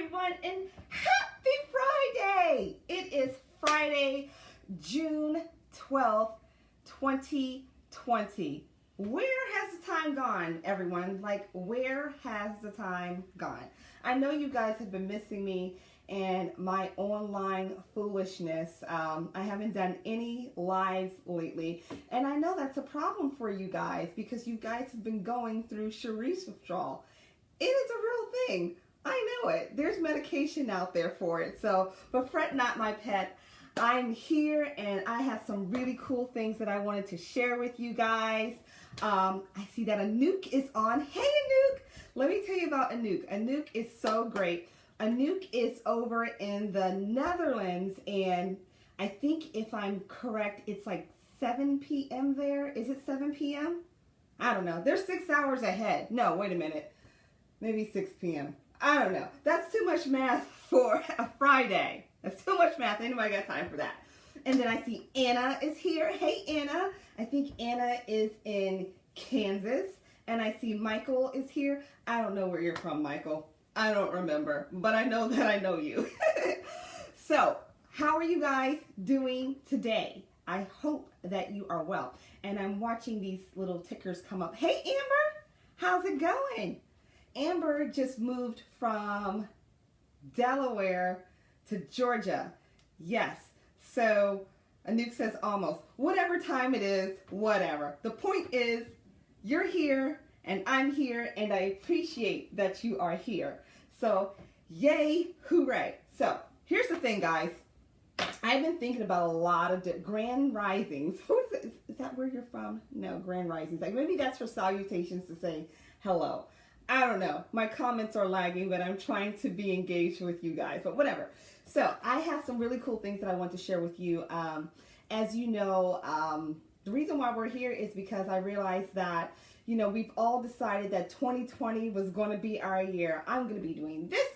everyone, and happy Friday! It is Friday, June 12th, 2020. Where has the time gone, everyone? Like, where has the time gone? I know you guys have been missing me and my online foolishness. I haven't done any lives lately, and I know that's a problem for you guys because you guys have been going through Sharice withdrawal. It is a real thing. I know it. There's medication out there for it. So, but fret not, my pet. I'm here and I have some really cool things that I wanted to share with you guys. I see that Anouk is on. Hey, Anouk. Let me tell you about Anouk. Anouk is so great. Anouk is over in the Netherlands, and I think if I'm correct, it's like 7 p.m. there. Is it 7 p.m.? I don't know. They're 6 hours ahead. No, wait a minute. Maybe 6 p.m. I don't know. That's too much math for a Friday. That's too much math. Anybody got time for that? And then I see Anna is here. Hey, Anna. I think Anna is in Kansas. And I see Michael is here. I don't know where you're from, Michael. I don't remember. But I know that I know you. So, how are you guys doing today? I hope that you are well. And I'm watching these little tickers come up. Hey, Amber. How's it going? Amber just moved from Delaware to Georgia. Yes. So Anouk says almost. Whatever time it is, whatever. The point is, you're here and I'm here, and I appreciate that you are here. So yay, hooray. So here's the thing, guys. I've been thinking about a lot of grand risings. Who is it? Is that where you're from? No, grand risings. Like maybe that's for salutations to say hello. I don't know. My comments are lagging, but I'm trying to be engaged with you guys, but whatever. So I have some really cool things that I want to share with you. As you know, the reason why we're here is because I realized that, you know, we've all decided that 2020 was going to be our year. I'm going to be doing this.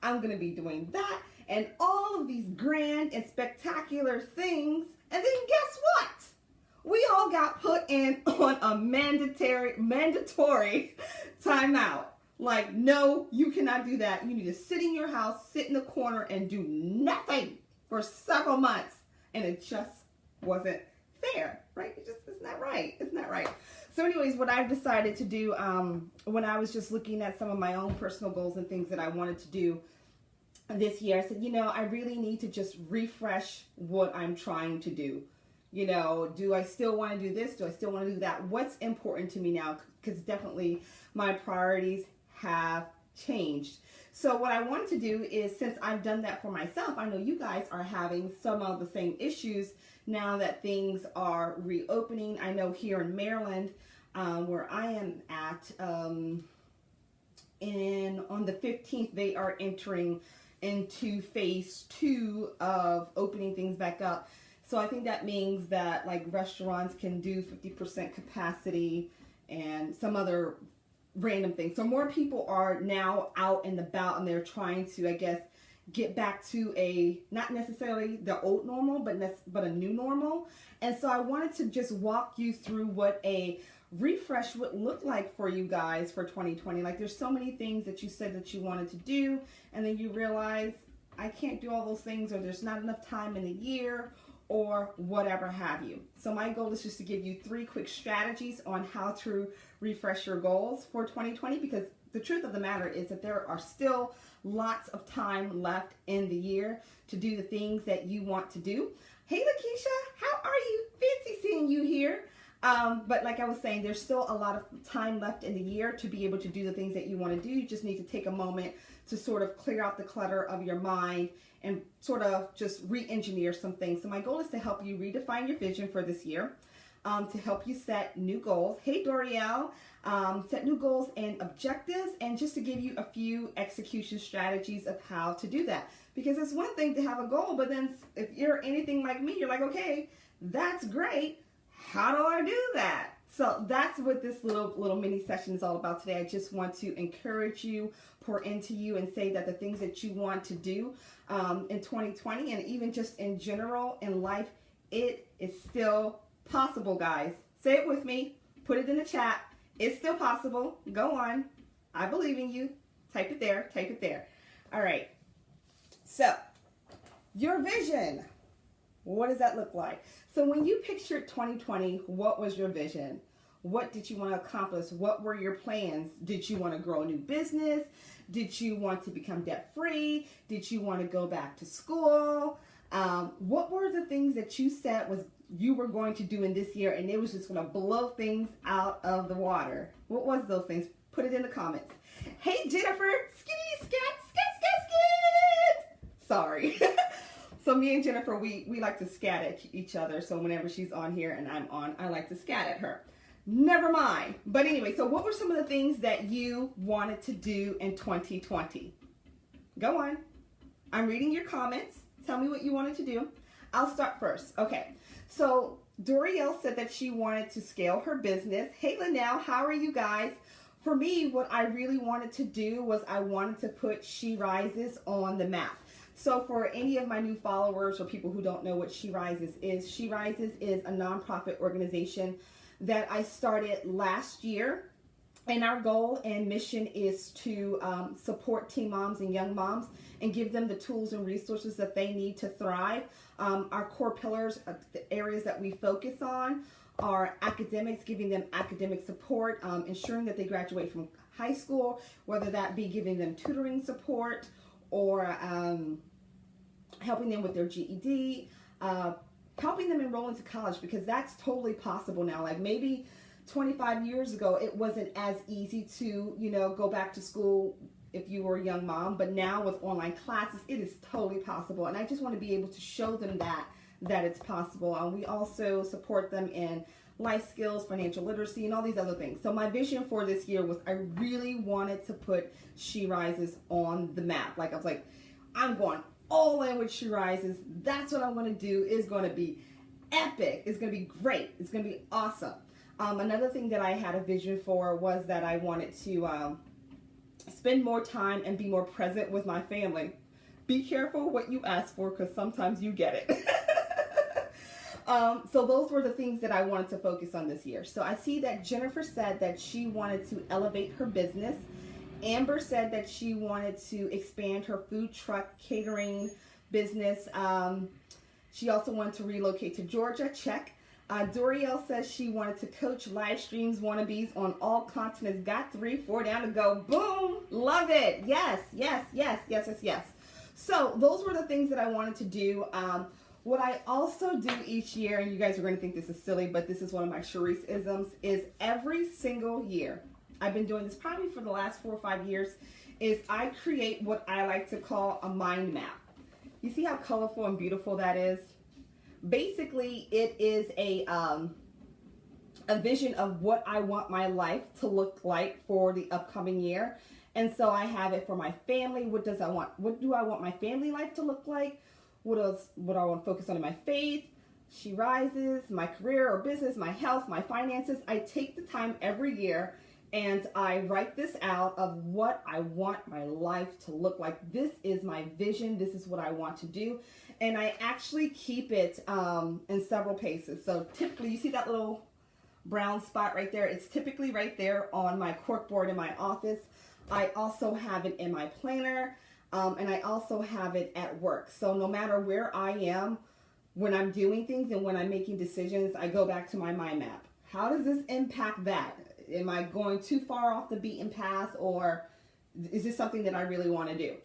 I'm going to be doing that. And all of these grand and spectacular things. And then guess what? We all got put in on a mandatory timeout. Like, no, you cannot do that. You need to sit in your house, sit in the corner, and do nothing for several months. And it just wasn't fair, right? It's not right. It's not right. So anyways, what I've decided to do, when I was just looking at some of my own personal goals and things that I wanted to do this year, I said, you know, I really need to just refresh what I'm trying to do. You know, do I still want to do this? Do I still want to do that? What's important to me now? Because definitely my priorities have changed. So what I wanted to do is, since I've done that for myself, I know you guys are having some of the same issues now that things are reopening. I know here in Maryland, where I am at, on the 15th, they are entering into phase 2 of opening things back up. So I think that means that like restaurants can do 50% capacity and some other random things. So more people are now out and about, and they're trying to, I guess, get back to a, not necessarily the old normal, but a new normal. And so I wanted to just walk you through what a refresh would look like for you guys for 2020. Like, there's so many things that you said that you wanted to do, and then you realize I can't do all those things, or there's not enough time in the year, or whatever have you. So my goal is just to give you 3 quick strategies on how to refresh your goals for 2020, because the truth of the matter is that there are still lots of time left in the year to do the things that you want to do. Hey, Lakeisha, how are you? Fancy seeing you here. But like I was saying, there's still a lot of time left in the year to be able to do the things that you want to do. You just need to take a moment to sort of clear out the clutter of your mind and sort of just re-engineer some things. So my goal is to help you redefine your vision for this year, to help you set new goals. Hey, Dorielle, set new goals and objectives, and just to give you a few execution strategies of how to do that. Because it's one thing to have a goal, but then if you're anything like me, you're like, okay, that's great. How do I do that? So that's what this little mini session is all about today. I just want to encourage you, pour into you, and say that the things that you want to do in 2020, and even just in general in life, it is still possible, guys. Say it with me. Put it in the chat. It's still possible. Go on. I believe in you. Type it there. Type it there. All right. So, your vision. What does that look like? So when you pictured 2020, what was your vision? What did you want to accomplish? What were your plans? Did you want to grow a new business? Did you want to become debt free? Did you want to go back to school? What were the things that you said was you were going to do in this year and it was just going to blow things out of the water? What was those things? Put it in the comments. Hey Jennifer, skitty scat, scat, scat, scat. Sorry. So me and Jennifer, we like to scat at each other. So whenever she's on here and I'm on, I like to scat at her. Never mind. But anyway, so what were some of the things that you wanted to do in 2020? Go on. I'm reading your comments. Tell me what you wanted to do. I'll start first. Okay. So Dorielle said that she wanted to scale her business. Hey Linnell, how are you guys? For me, what I really wanted to do was I wanted to put She Rises on the map. So for any of my new followers or people who don't know what She Rises is a nonprofit organization that I started last year. And our goal and mission is to support teen moms and young moms and give them the tools and resources that they need to thrive. Our core pillars, the areas that we focus on, are academics, giving them academic support, ensuring that they graduate from high school, whether that be giving them tutoring support or helping them with their GED, helping them enroll into college, because that's totally possible now. Like maybe 25 years ago, it wasn't as easy to, go back to school if you were a young mom, but now with online classes, it is totally possible. And I just want to be able to show them that it's possible. We also support them in life skills, financial literacy, and all these other things. So my vision for this year was I really wanted to put She Rises on the map. Like I was like, I'm going all in with She Rises. That's what I'm going to do. It's going to be epic. It's going to be great. It's going to be awesome. Another thing that I had a vision for was that I wanted to spend more time and be more present with my family. Be careful what you ask for, because sometimes you get it. So those were the things that I wanted to focus on this year. So I see that Jennifer said that she wanted to elevate her business. Amber said that she wanted to expand her food truck catering business. She also wanted to relocate to Georgia. Check. Dorielle says she wanted to coach live streams wannabes on all continents. Got 3, 4 down to go. Boom. Love it. Yes, yes, yes, yes, yes, yes. So those were the things that I wanted to do. What I also do each year, and you guys are going to think this is silly, but this is one of my Sharice-isms, is every single year, I've been doing this probably for the last 4 or 5 years, is I create what I like to call a mind map. You see how colorful and beautiful that is? Basically, it is a vision of what I want my life to look like for the upcoming year. And so I have it for my family. What do I want my family life to look like? What I want to focus on in my faith, She Rises, my career or business, my health, my finances. I take the time every year and I write this out of what I want my life to look like. This is my vision. This is what I want to do. And I actually keep it in several places. So typically, you see that little brown spot right there? It's typically right there on my corkboard in my office. I also have it in my planner. And I also have it at work. So no matter where I am, when I'm doing things and when I'm making decisions, I go back to my mind map. How does this impact that? Am I going too far off the beaten path, or is this something that I really want to do?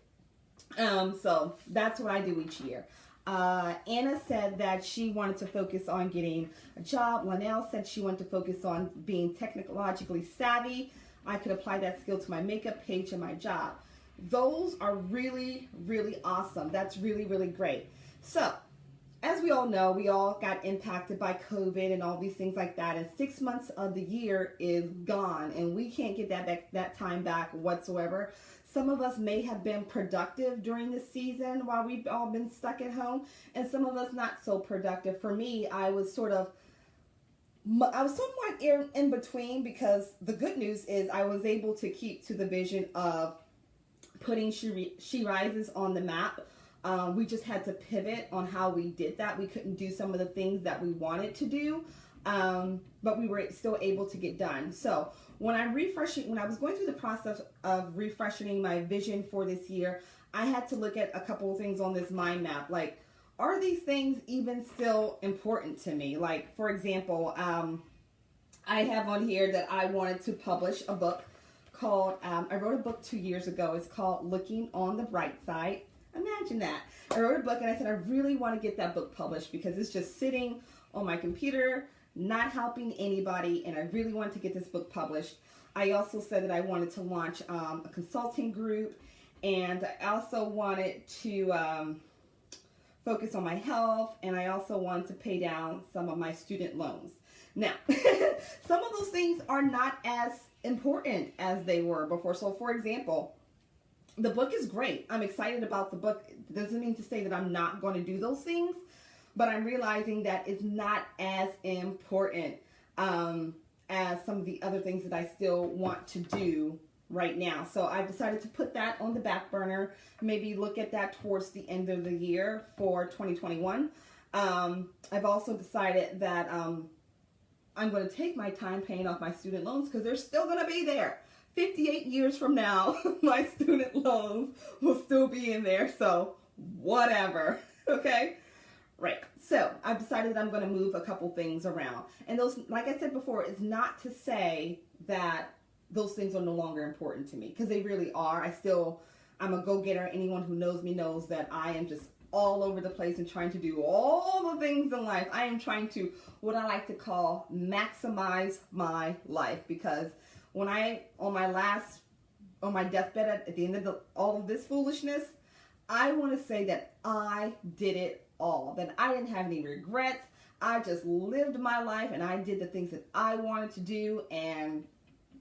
So that's what I do each year. Anna said that she wanted to focus on getting a job. Linnell said she wanted to focus on being technologically savvy. I could apply that skill to my makeup page and my job. Those are really, really awesome. That's really, really great. So, as we all know, we all got impacted by COVID and all these things like that. And 6 months of the year is gone, and we can't get that time back whatsoever. Some of us may have been productive during this season while we've all been stuck at home, and some of us not so productive. For me, I was somewhat in between, because the good news is I was able to keep to the vision of putting She Rises on the map. We just had to pivot on how we did that. We couldn't do some of the things that we wanted to do, but we were still able to get done. So when I was going through the process of refreshing my vision for this year, I had to look at a couple of things on this mind map. Like, are these things even still important to me? Like, for example, I have on here that I wanted to publish a book called, I wrote a book 2 years ago. It's called Looking on the Bright Side. Imagine that. I wrote a book and I said, I really want to get that book published because it's just sitting on my computer, not helping anybody, and I really wanted to get this book published. I also said that I wanted to launch a consulting group, and I also wanted to focus on my health, and I also wanted to pay down some of my student loans. Now, some of those things are not as important as they were before. So, for example, the book is great. I'm excited about the book. It doesn't mean to say that I'm not going to do those things, but I'm realizing that it's not as important as some of the other things that I still want to do right now. So I've decided to put that on the back burner, maybe look at that towards the end of the year for 2021. I've also decided that I'm going to take my time paying off my student loans because they're still going to be there. 58 years from now, my student loans will still be in there. So whatever. Okay. Right. So I've decided that I'm going to move a couple things around. And those, like I said before, is not to say that those things are no longer important to me, because they really are. I'm a go-getter. Anyone who knows me knows that I am just all over the place and trying to do all the things in life. I am trying to, what I like to call, maximize my life, because when on my deathbed at the end of all of this foolishness, I want to say that I did it all, that I didn't have any regrets. I just lived my life and I did the things that I wanted to do, and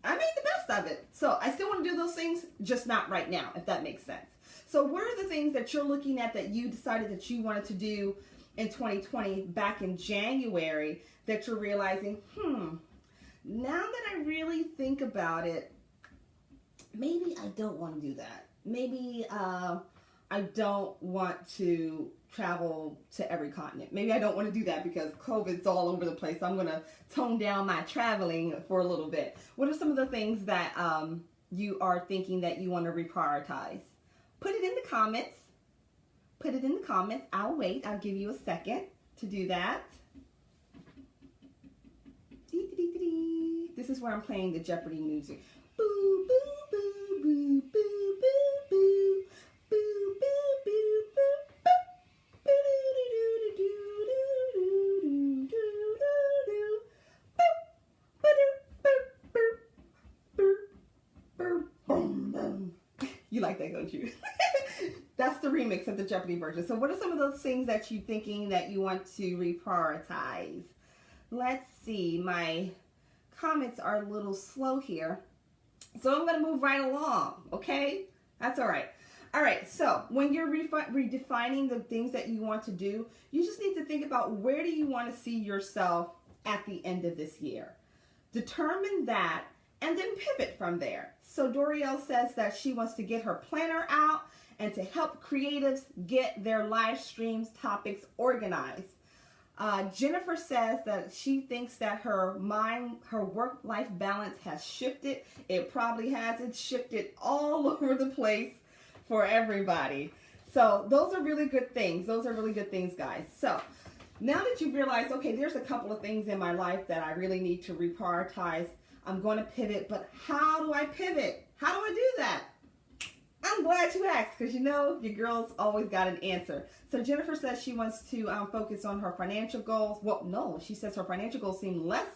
I made the best of it. So I still want to do those things, just not right now, if that makes sense. So what are the things that you're looking at that you decided that you wanted to do in 2020 back in January that you're realizing, now that I really think about it, maybe I don't want to do that. Maybe I don't want to travel to every continent. Maybe I don't want to do that because COVID's all over the place. So I'm going to tone down my traveling for a little bit. What are some of the things that you are thinking that you want to reprioritize? Put it in the comments. Put it in the comments. I'll wait. I'll give you a second to do that. This is where I'm playing the Jeopardy music. Boo, boo, boo, boo, boo, boo, boo. Boo, boo, boo, boo, boo. You like that, don't you? That's the remix of the Jeopardy version. So what are some of those things that you're thinking that you want to reprioritize? Let's see. My comments are a little slow here, so I'm going to move right along, okay? That's all right. All right, so when you're redefining the things that you want to do, you just need to think about, where do you want to see yourself at the end of this year? Determine that and then pivot from there. So Dorielle says that she wants to get her planner out and to help creatives get their live streams topics organized. Jennifer says that she thinks that her work-life balance has shifted. It probably has. It shifted all over the place for everybody. So those are really good things. Those are really good things, guys. So now that you've realized, okay, there's a couple of things in my life that I really need to reprioritize, I'm going to pivot, but how do I pivot? How do I do that? I'm glad you asked, because you know your girl's always got an answer. So Jennifer says she wants to focus on her financial goals. Well, no, she says her financial goals seem less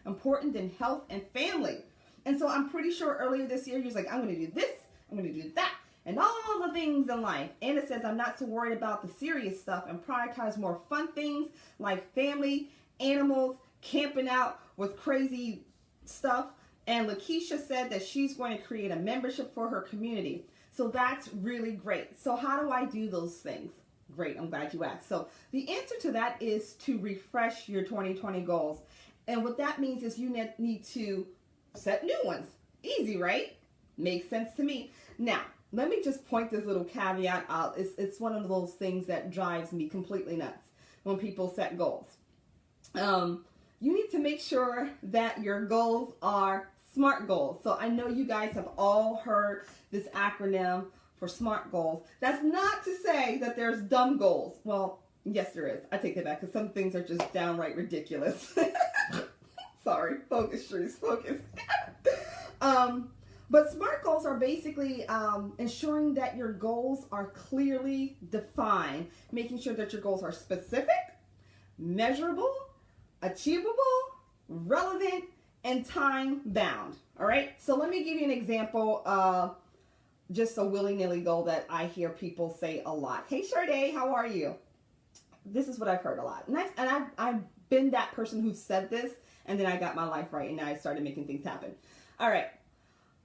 important than health and family. And so I'm pretty sure earlier this year, you was like, I'm going to do this, I'm going to do that, and all the things in life. And it says I'm not so worried about the serious stuff and prioritize more fun things like family, animals, camping out with crazy stuff. And Lakeisha said that she's going to create a membership for her community. So that's really great. So how do I do those things? Great, I'm glad you asked. So the answer to that is to refresh your 2020 goals. And what that means is you need to set new ones. Easy, right? Makes sense to me. Now, let me just point this little caveat out. It's one of those things that drives me completely nuts when people set goals. You need to make sure that your goals are SMART goals. So I know you guys have all heard this acronym for SMART goals. That's not to say that there's dumb goals. Well, yes, there is. I take that back because some things are just downright ridiculous. Sorry, focus, Shrees, focus. But SMART goals are basically ensuring that your goals are clearly defined, making sure that your goals are specific, measurable, achievable, relevant, and time bound. All right. So let me give you an example of just a willy-nilly goal that I hear people say a lot. Hey, Sade, how are you? This is what I've heard a lot. And I've been that person who said this, and then I got my life right, and now I started making things happen. All right.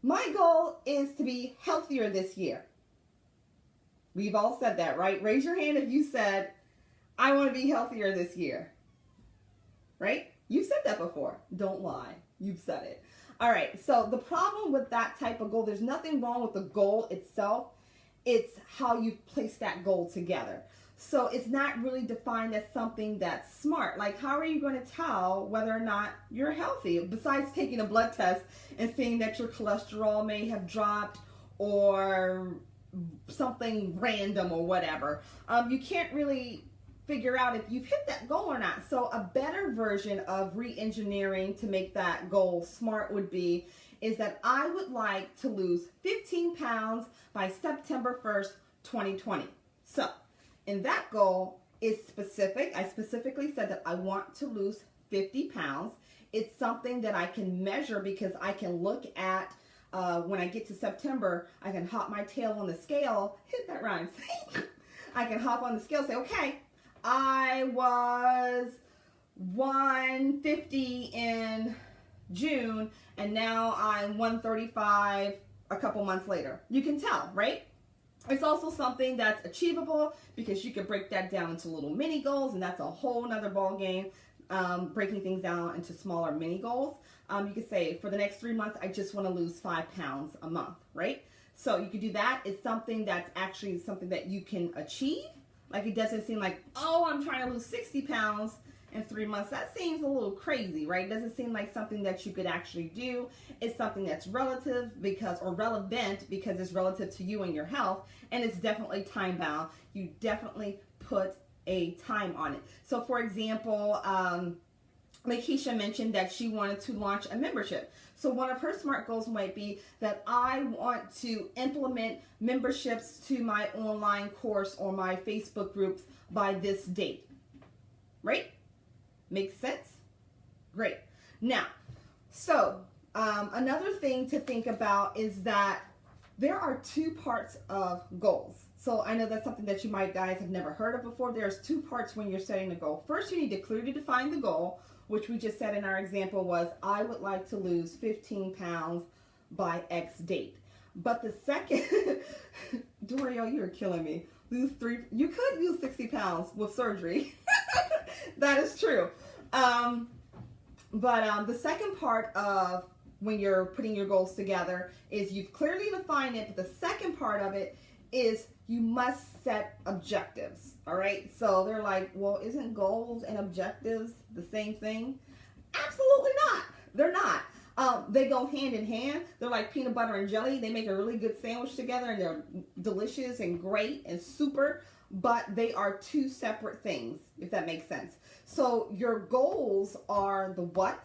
My goal is to be healthier this year. We've all said that, right? Raise your hand if you said, I want to be healthier this year. Right? You've said that before. Don't lie. You've said it. All right. So the problem with that type of goal, there's nothing wrong with the goal itself. It's how you place that goal together. So it's not really defined as something that's smart. Like, how are you going to tell whether or not you're healthy? Besides taking a blood test and seeing that your cholesterol may have dropped or something random or whatever. You can't really figure out if you've hit that goal or not. So a better version of re-engineering to make that goal smart would be is that I would like to lose 15 pounds by September 1st, 2020. So in that goal is specific. I specifically said that I want to lose 50 pounds. It's something that I can measure because I can look at when I get to September, I can hop my tail on the scale. Hit that rhymes. I can hop on the scale and say, okay, I was 150 in June and now I'm 135 a couple months later. You can tell, right? It's also something that's achievable because you can break that down into little mini goals, and that's a whole nother ball game, breaking things down into smaller mini goals. You could say for the next 3 months, I just want to lose 5 pounds a month, right? So you could do that. It's something that's actually something that you can achieve. Like, it doesn't seem like, oh, I'm trying to lose 60 pounds in 3 months. That seems a little crazy, right? It doesn't seem like something that you could actually do. It's something that's relevant because it's relative to you and your health, and it's definitely time bound. You definitely put a time on it. So for example, Lakeisha mentioned that she wanted to launch a membership. So one of her SMART goals might be that I want to implement memberships to my online course or my Facebook groups by this date. Right? Makes sense? Great. Now, so another thing to think about is that there are 2 parts of goals. So I know that's something that you guys have never heard of before. There's 2 parts when you're setting a goal. First, you need to clearly define the goal, which we just said in our example was, I would like to lose 15 pounds by X date. But the second, Dorio, you're killing me. You could lose 60 pounds with surgery. That is true. But the second part of when you're putting your goals together is you've clearly defined it, but the second part of it is you must set objectives. All right. So they're like, well, isn't goals and objectives the same thing? Absolutely not. They're not. They go hand in hand. They're like peanut butter and jelly. They make a really good sandwich together and they're delicious and great and super, but they are 2 separate things, if that makes sense. So your goals are the what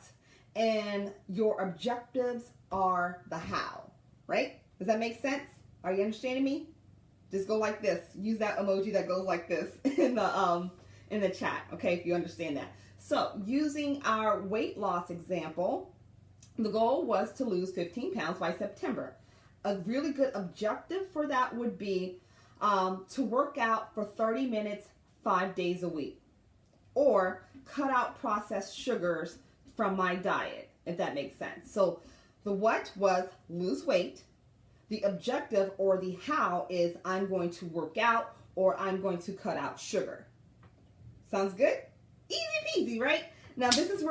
and your objectives are the how, right? Does that make sense? Are you understanding me? Just go like this. Use that emoji that goes like this in the chat, okay, if you understand that. So using our weight loss example, the goal was to lose 15 pounds by September. A really good objective for that would be to work out for 30 minutes, 5 days a week. Or cut out processed sugars from my diet, if that makes sense. So the what was lose weight. The objective or the how is I'm going to work out or I'm going to cut out sugar. Sounds good? Easy peasy, right? Now this is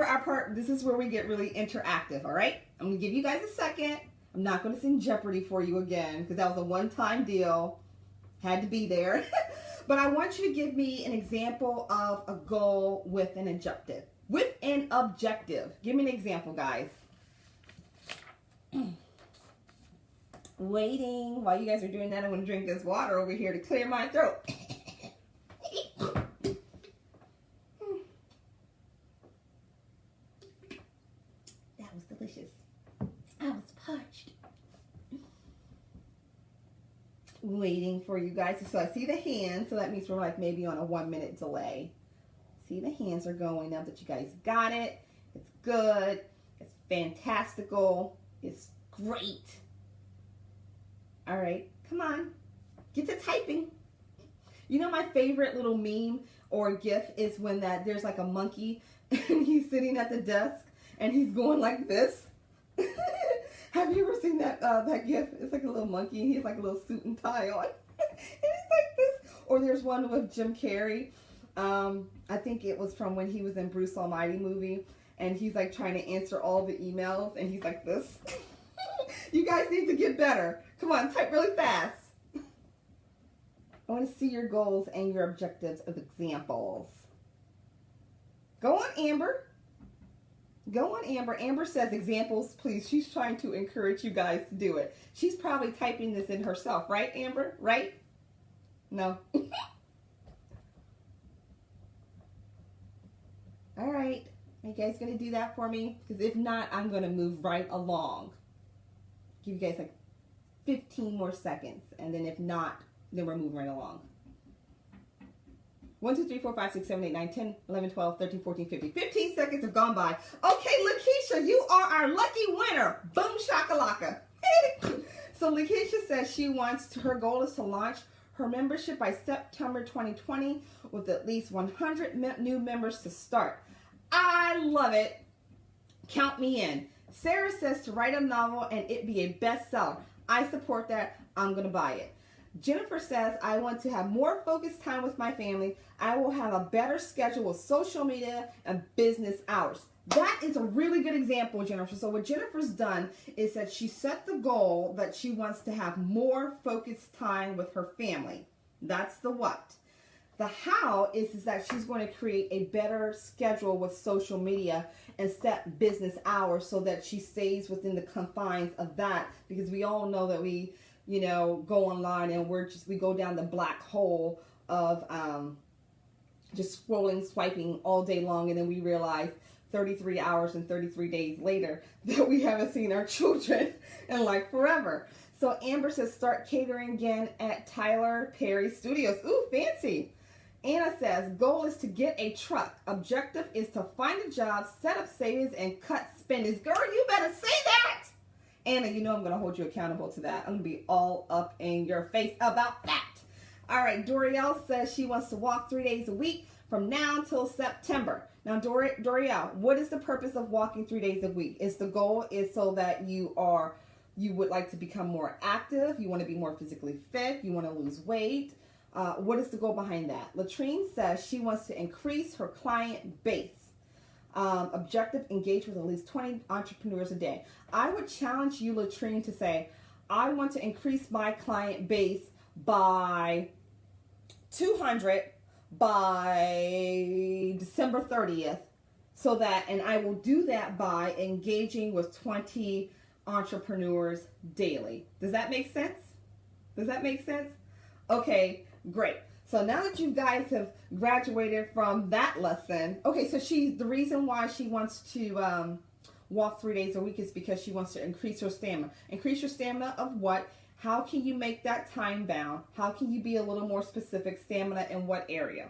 where we get really interactive, all right? I'm going to give you guys a second. I'm not going to sing Jeopardy for you again because that was a one-time deal. Had to be there. But I want you to give me an example of a goal with an objective. With an objective. Give me an example, guys. Waiting. While you guys are doing that, I'm going to drink this water over here to clear my throat. That was delicious. I was parched. Waiting for you guys. So I see the hands, so that means we're like maybe on a 1 minute delay. See, the hands are going now that you guys got it. It's good. It's fantastical. It's great. All right, come on. Get to typing. You know, my favorite little meme or GIF is when there's like a monkey and he's sitting at the desk and he's going like this. Have you ever seen that GIF? It's like a little monkey. He has like a little suit and tie on. And he's like this. Or there's one with Jim Carrey. I think it was from when he was in Bruce Almighty movie. And he's like trying to answer all the emails. And he's like this. You guys need to get better. Come on, type really fast. I want to see your goals and your objectives of examples. Go on, Amber. Go on, Amber. Amber says examples, please. She's trying to encourage you guys to do it. She's probably typing this in herself, right, Amber? Right? No. All right. Are you guys going to do that for me? Because if not, I'm going to move right along. Give you guys like 15 more seconds. And then if not, then we're moving right along. 1, 2, 3, 4, 5, 6, 7, 8, 9, 10, 11, 12, 13, 14, 15. 15 seconds have gone by. Okay, Lakeisha, you are our lucky winner. Boom shakalaka. So Lakeisha says her goal is to launch her membership by September 2020 with at least 100 new members to start. I love it. Count me in. Sarah says to write a novel and it be a bestseller. I support that. I'm going to buy it. Jennifer says, I want to have more focused time with my family. I will have a better schedule with social media and business hours. That is a really good example, Jennifer. So what Jennifer's done is that she set the goal that she wants to have more focused time with her family. That's the what. The how is that she's going to create a better schedule with social media and set business hours so that she stays within the confines of that, because we all know that we go online and we go down the black hole of just scrolling, swiping all day long, and then we realize 33 hours and 33 days later that we haven't seen our children in like forever. So Amber says start catering again at Tyler Perry Studios. Ooh, fancy. Anna says goal is to get a truck. Objective is to find a job, set up savings, and cut spendings. Girl, you better say that. Anna, you know I'm going to hold you accountable to that. I'm going to be all up in your face about that. All right, Dorielle says she wants to walk 3 days a week from now until September. Now, Dorielle, what is the purpose of walking 3 days a week? Is the goal is so that you would like to become more active, you want to be more physically fit, you want to lose weight. What is the goal behind that? Latrine says she wants to increase her client base. Objective, engage with at least 20 entrepreneurs a day. I would challenge you, Latrine, to say, I want to increase my client base by 200 by December 30th, and I will do that by engaging with 20 entrepreneurs daily. Does that make sense? Does that make sense? Okay, great. So now that you guys have graduated from that lesson, okay, so the reason why she wants to walk 3 days a week is because she wants to increase her stamina. Increase your stamina of what? How can you make that time bound? How can you be a little more specific? Stamina in what area?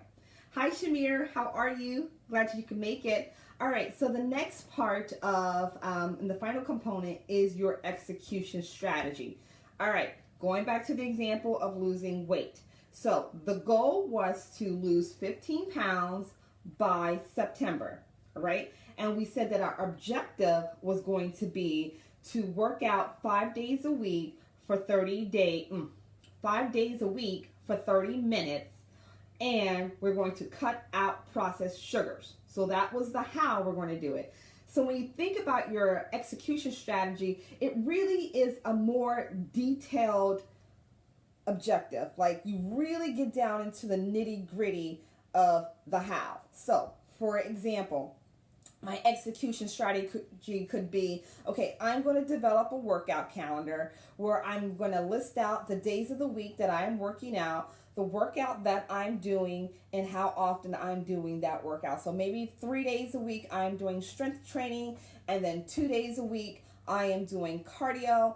Hi, Shamir. How are you? Glad you could make it. All right, so the next part of, and the final component is your execution strategy. All right, going back to the example of losing weight. So the goal was to lose 15 pounds by September, right? And we said that our objective was going to be to work out 5 days a week for 5 days a week for 30 minutes. And we're going to cut out processed sugars. So that was the how we're going to do it. So when you think about your execution strategy, it really is a more detailed objective. Like you really get down into the nitty gritty of the how. So for example, My execution strategy could be, okay, I'm going to develop a workout calendar where I'm going to list out the days of the week that I am working out, the workout that I'm doing, and how often I'm doing that workout. So maybe 3 days a week I'm doing strength training, and then 2 days a week I am doing cardio.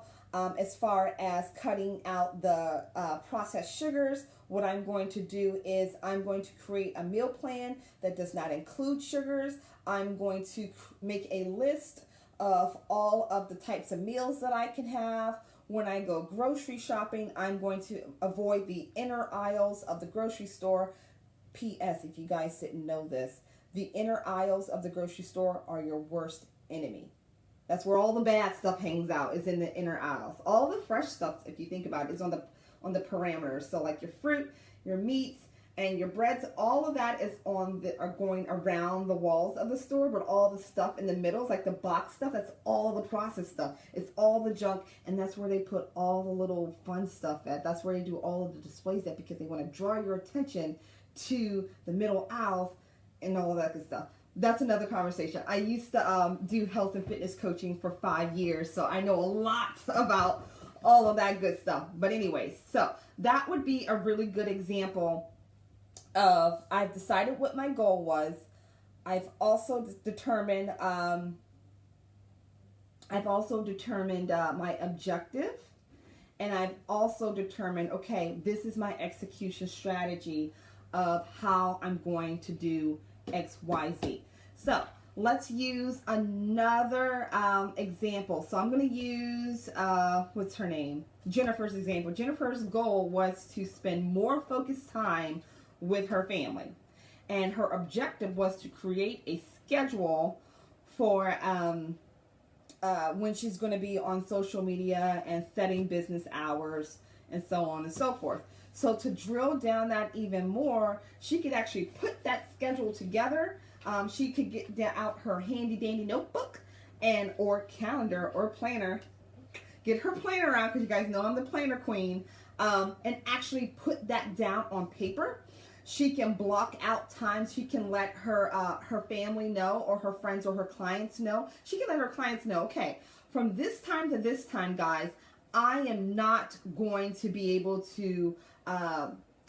As far as cutting out the processed sugars, what I'm going to do is I'm going to create a meal plan that does not include sugars. I'm going to make a list of all of the types of meals that I can have. When I go grocery shopping, I'm going to avoid the inner aisles of the grocery store. P.S. If you guys didn't know this, the inner aisles of the grocery store are your worst enemy. That's where all the bad stuff hangs out, is in the inner aisles. All the fresh stuff, if you think about it, is on the perimeters. So like your fruit, your meats, and your breads, all of that is are going around the walls of the store, but all the stuff in the middle, like the box stuff, that's all the processed stuff. It's all the junk, and that's where they put all the little fun stuff at. That's where they do all of the displays at, because they want to draw your attention to the middle aisles and all of that good stuff. That's another conversation. I used to do health and fitness coaching for 5 years, so I know a lot about all of that good stuff. But anyways, so that would be a really good example of, I've decided what my goal was. I've also determined my objective, and I've also determined, okay, this is my execution strategy of how I'm going to do X, Y, Z. So let's use another example. So I'm going to use, what's her name? Jennifer's example. Jennifer's goal was to spend more focused time with her family. And her objective was to create a schedule for when she's going to be on social media and setting business hours and so on and so forth. So to drill down that even more, she could actually put that schedule together. She could get out her handy dandy notebook or calendar or planner. Get her planner out, because you guys know I'm the planner queen, and actually put that down on paper. She can block out times. She can let her family know, or her friends or her clients know. She can let her clients know, okay, from this time to this time, guys, I am not going to be able to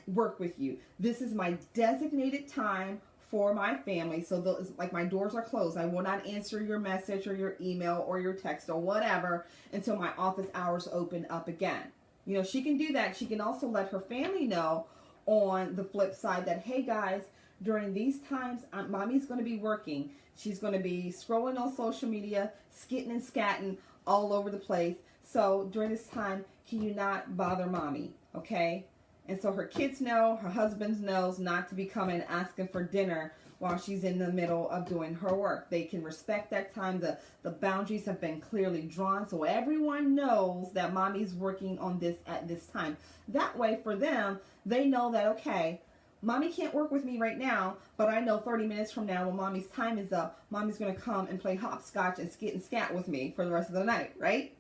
work with you. This is my designated time for my family. So those, like, my doors are closed. I will not answer your message or your email or your text or whatever until my office hours open up again. You know, she can do that. She can also let her family know on the flip side that, hey guys, during these times, mommy's going to be working. She's going to be scrolling on social media, skitting and scatting all over the place. So during this time, can you not bother mommy? Okay? And so her kids know, her husband knows not to be coming asking for dinner while she's in the middle of doing her work. They can respect that time. The boundaries have been clearly drawn, so everyone knows that mommy's working on this at this time. That way, for them, they know that, okay, mommy can't work with me right now, but I know 30 minutes from now when mommy's time is up, mommy's going to come and play hopscotch and skit and scat with me for the rest of the night, right?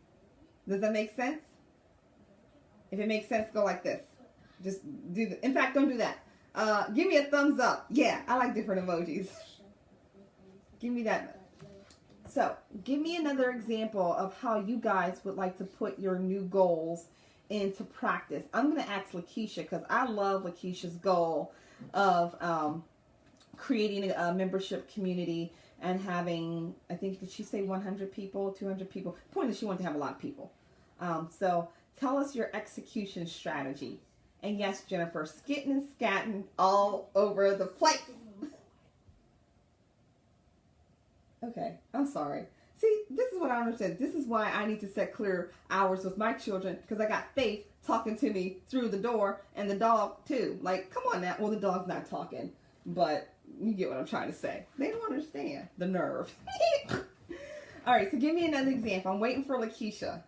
Does that make sense? If it makes sense, go like this. Just do in fact, don't do that. Give me a thumbs up. Yeah, I like different emojis. Give me that. So, give me another example of how you guys would like to put your new goals into practice. I'm going to ask Lakeisha, because I love Lakeisha's goal of creating a membership community and having, I think, did she say 100 people, 200 people? The point is, she wanted to have a lot of people. So, tell us your execution strategy. And yes, Jennifer, skitting and scatting all over the place. Okay, I'm sorry. See, this is what I understand. This is why I need to set clear hours with my children, because I got Faith talking to me through the door, and the dog too. Like, come on now. Well, the dog's not talking, but you get what I'm trying to say. They don't understand the nerve. All right, so give me another example. I'm waiting for Lakeisha.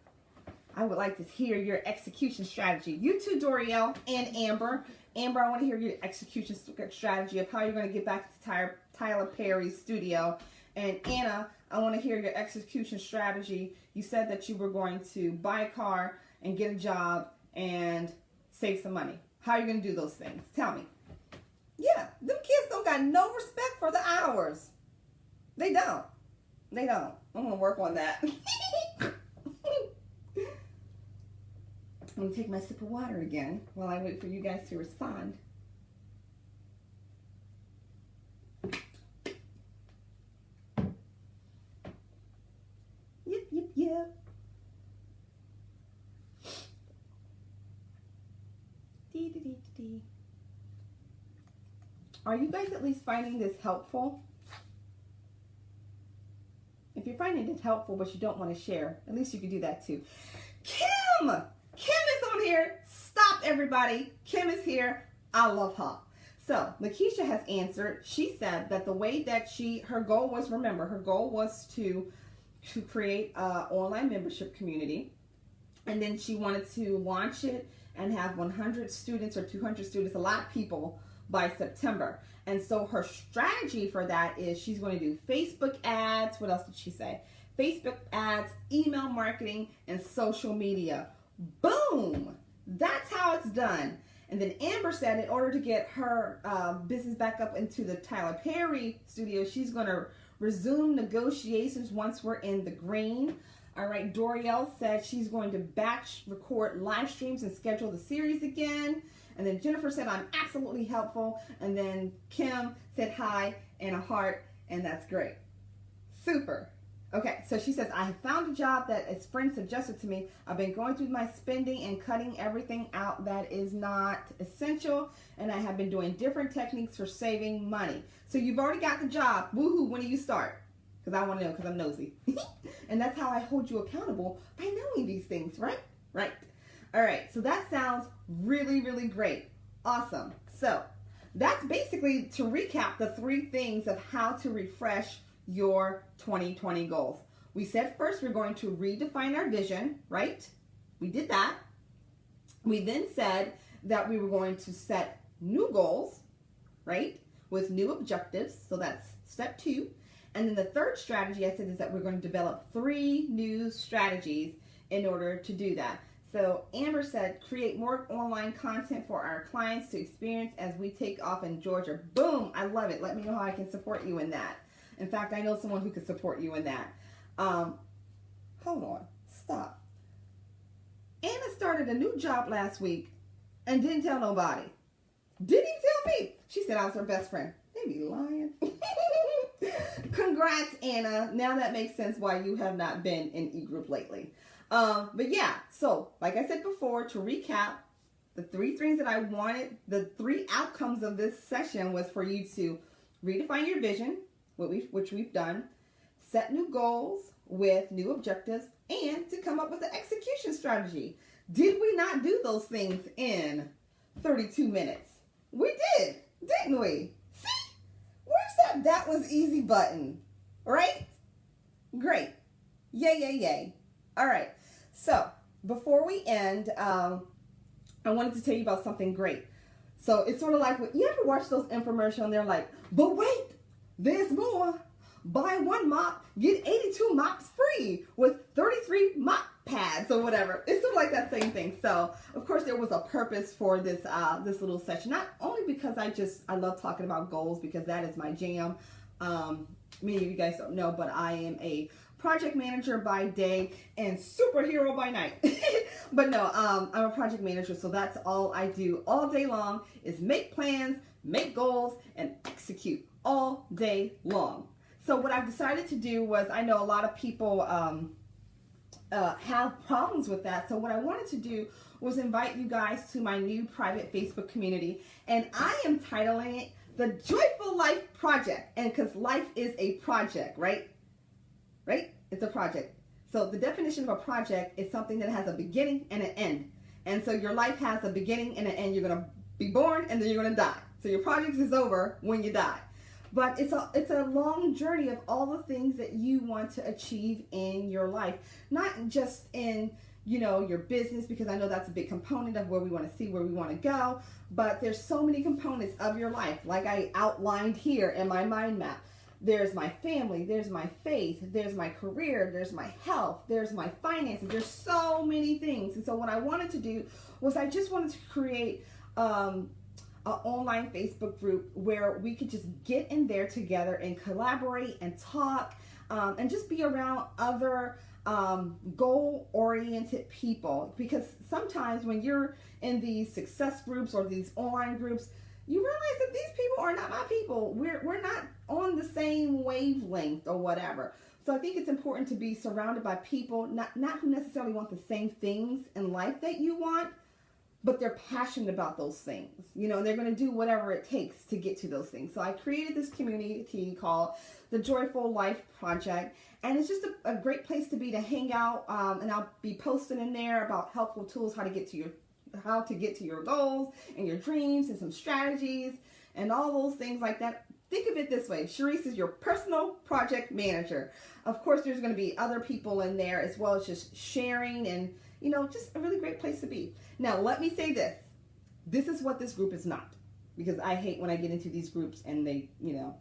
I would like to hear your execution strategy. You too, Dorielle and Amber. Amber, I want to hear your execution strategy of how you're going to get back to Tyler Perry's studio. And Anna, I want to hear your execution strategy. You said that you were going to buy a car and get a job and save some money. How are you going to do those things? Tell me. Yeah, them kids don't got no respect for the hours. They don't. They don't. I'm going to work on that. I'm going to take my sip of water again while I wait for you guys to respond. Yep, yep, yep. Dee. Are you guys at least finding this helpful? If you're finding it helpful but you don't want to share, at least you can do that too. Kim! Kim is on here. Stop, everybody. Kim is here. I love her. So, Lakeisha has answered. She said that the way that her goal was, remember, her goal was to create an online membership community. And then she wanted to launch it and have 100 students or 200 students, a lot of people, by September. And so her strategy for that is she's going to do Facebook ads. What else did she say? Facebook ads, email marketing, and social media. Boom! That's how it's done. And then Amber said in order to get her business back up into the Tyler Perry studio, she's going to resume negotiations once we're in the green. All right, Dorielle said she's going to batch record live streams and schedule the series again. And then Jennifer said, I'm absolutely helpful. And then Kim said hi and a heart, and that's great. Super. Okay, so she says, I have found a job that a friend suggested to me. I've been going through my spending and cutting everything out that is not essential, and I have been doing different techniques for saving money. So you've already got the job. Woohoo, when do you start? Because I want to know, because I'm nosy. And that's how I hold you accountable, by knowing these things, right? Right. All right, so that sounds really, really great. Awesome. So that's basically, to recap, the 3 things of how to refresh your 2020 goals. We said first we're going to redefine our vision, right? We did that. We then said that we were going to set new goals, right? With new objectives. So that's step 2. And then the third strategy I said is that we're going to develop 3 new strategies in order to do that. So Amber said, create more online content for our clients to experience as we take off in Georgia. Boom, I love it. Let me know how I can support you in that. In fact, I know someone who could support you in that. Hold on, stop. Anna started a new job last week and didn't tell nobody. Didn't even tell me. She said I was her best friend. They be lying. Congrats, Anna. Now that makes sense why you have not been in e-group lately. But yeah, so like I said before, to recap, the 3 things that I wanted, the 3 outcomes of this session was for you to redefine your vision, which we've done, set new goals with new objectives, and to come up with an execution strategy. Did we not do those things in 32 minutes? We did, didn't we? See? Where's that was easy button? Right? Great. Yay, yay, yay. All right. So before we end, I wanted to tell you about something great. So it's sort of like, you ever watch those infomercials and they're like, but wait, there's more. Buy 1 mop, get 82 mops free with 33 mop pads or whatever. It's sort of like that same thing. So of course there was a purpose for this this little session. Not only because I love talking about goals, because that is my jam. Many of you guys don't know, but I am a project manager by day and superhero by night. But no, I'm a project manager, so that's all I do all day long is make plans, make goals, and execute all day long. So what I've decided to do was, I know a lot of people have problems with that. So what I wanted to do was invite you guys to my new private Facebook community, and I am titling it The Joyful Life Project. And because life is a project, right? Right? It's a project. So the definition of a project is something that has a beginning and an end. And so your life has a beginning and an end. You're going to be born and then you're going to die. So your project is over when you die. But it's a long journey of all the things that you want to achieve in your life. Not just in, your business, because I know that's a big component of where we want to see, where we want to go. But there's so many components of your life, like I outlined here in my mind map. There's my family, there's my faith, there's my career, there's my health, there's my finances. There's so many things. And so what I wanted to do was I just wanted to create an online Facebook group where we could just get in there together and collaborate and talk, and just be around other goal-oriented people. Because sometimes when you're in these success groups or these online groups, you realize that these people are not my people. We're not on the same wavelength or whatever. So I think it's important to be surrounded by people, not who necessarily want the same things in life that you want, but they're passionate about those things. You know, they're going to do whatever it takes to get to those things. So I created this community called the Joyful Life Project, and it's just a great place to be, to hang out. And I'll be posting in there about helpful tools, how to get to your goals and your dreams, and some strategies and all those things like that. Think of it this way: Sharice is your personal project manager. Of course, there's going to be other people in there as well as just sharing, and you know, just a really great place to be. Now, let me say this. This is what this group is not, because I hate when I get into these groups and they, you know,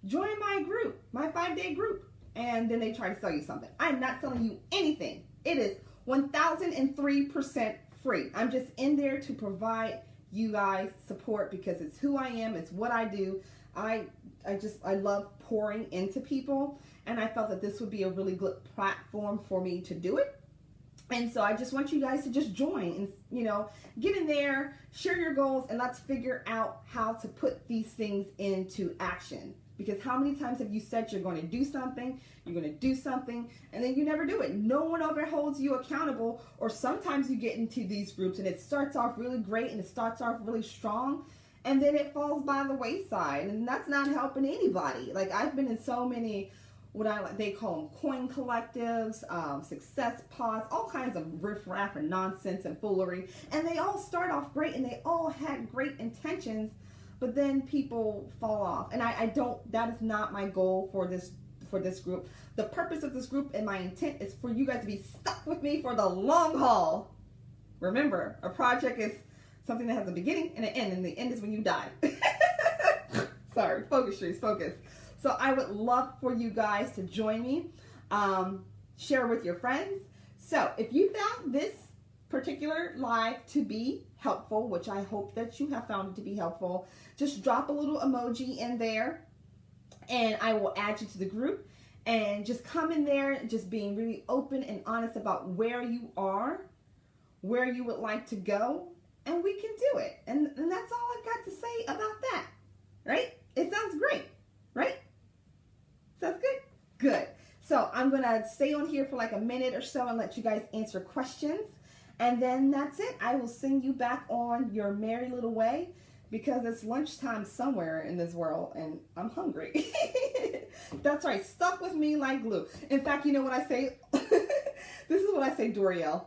join my group, my 5-day group, and then they try to sell you something. I'm not selling you anything. It is 1003% free. I'm just in there to provide you guys support, because it's who I am, it's what I do. I love pouring into people, and I felt that this would be a really good platform for me to do it. And so I just want you guys to just join and, you know, get in there, share your goals, and let's figure out how to put these things into action. Because how many times have you said you're going to do something, and then you never do it? No one ever holds you accountable. Or sometimes you get into these groups and it starts off really great and it starts off really strong, and then it falls by the wayside, and that's not helping anybody. Like, I've been in so many, they call them coin collectives, success pods, all kinds of riffraff and nonsense and foolery, and they all start off great and they all had great intentions, but then people fall off. And that is not my goal for this group. The purpose of this group and my intent is for you guys to be stuck with me for the long haul. Remember, a project is something that has a beginning and an end, and the end is when you die. Sorry, focus, Sharice, focus. So I would love for you guys to join me, share with your friends. So if you found this particular live to be helpful, which I hope that you have found it to be helpful, just drop a little emoji in there, and I will add you to the group. And just come in there, just being really open and honest about where you are, where you would like to go, and we can do it. And that's all I've got to say about that, right? It sounds great, right? Sounds good? Good. So I'm going to stay on here for like a minute or so and let you guys answer questions. And then that's it. I will send you back on your merry little way, because it's lunchtime somewhere in this world and I'm hungry. That's right. Stuck with me like glue. In fact, you know what I say? This is what I say, Dorielle.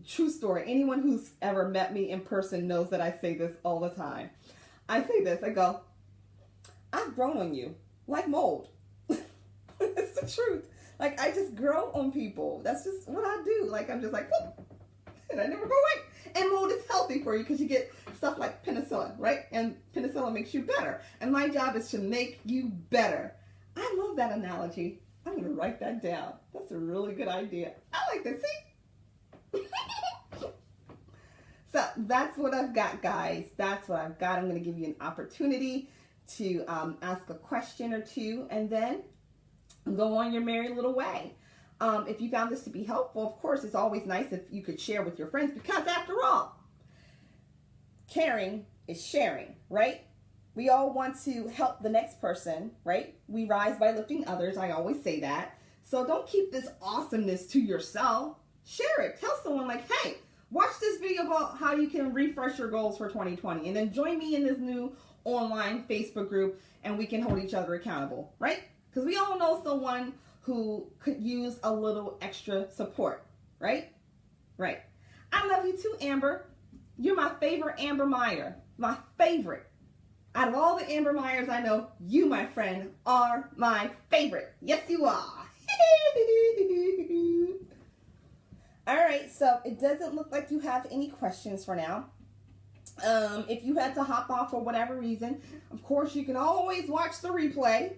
True story. Anyone who's ever met me in person knows that I say this all the time. I say this. I go, I've grown on you like mold. It's the truth. Like, I just grow on people. That's just what I do. Like, I'm just like, whoop, and I never go away. And mold is healthy for you because you get stuff like penicillin, right? And penicillin makes you better. And my job is to make you better. I love that analogy. I'm going to write that down. That's a really good idea. I like that. See? So that's what I've got, guys. That's what I've got. I'm going to give you an opportunity to ask a question or two, and then go on your merry little way. If you found this to be helpful, of course, it's always nice if you could share with your friends, because after all, caring is sharing, right? We all want to help the next person, right? We rise by lifting others. I always say that. So don't keep this awesomeness to yourself. Share it. Tell someone like, hey, watch this video about how you can refresh your goals for 2020. And then join me in this new online Facebook group, and we can hold each other accountable, right? Because we all know someone who could use a little extra support, right? Right. I love you too, Amber. You're my favorite Amber Meyer. My favorite. Out of all the Amber Meyers I know, you, my friend, are my favorite. Yes, you are. All right, so it doesn't look like you have any questions for now. If you had to hop off for whatever reason, of course, you can always watch the replay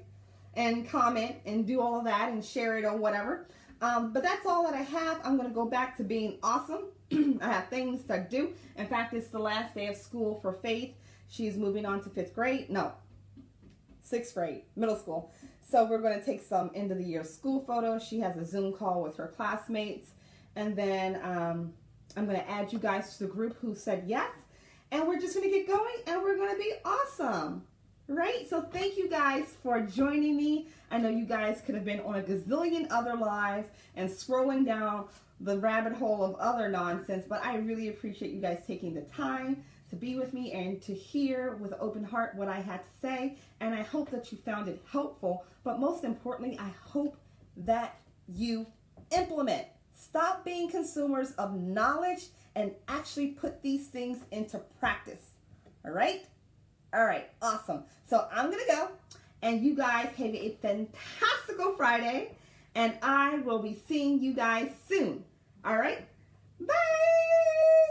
and comment and do all of that and share it or whatever. But that's all that I have. I'm going to go back to being awesome. I have things to do. In fact, it's the last day of school for Faith. She's moving on to 5th grade. No, 6th grade, middle school. So we're going to take some end of the year school photos. She has a Zoom call with her classmates. And then I'm going to add you guys to the group who said yes. And we're just going to get going and we're going to be awesome. Right? So thank you guys for joining me. I know you guys could have been on a gazillion other lives and scrolling down the rabbit hole of other nonsense, but I really appreciate you guys taking the time to be with me and to hear with an open heart what I had to say. And I hope that you found it helpful, but most importantly, I hope that you implement. Stop being consumers of knowledge and actually put these things into practice. All right? All right, awesome. So I'm going to go, and you guys have a fantastical Friday, and I will be seeing you guys soon. All right? Bye!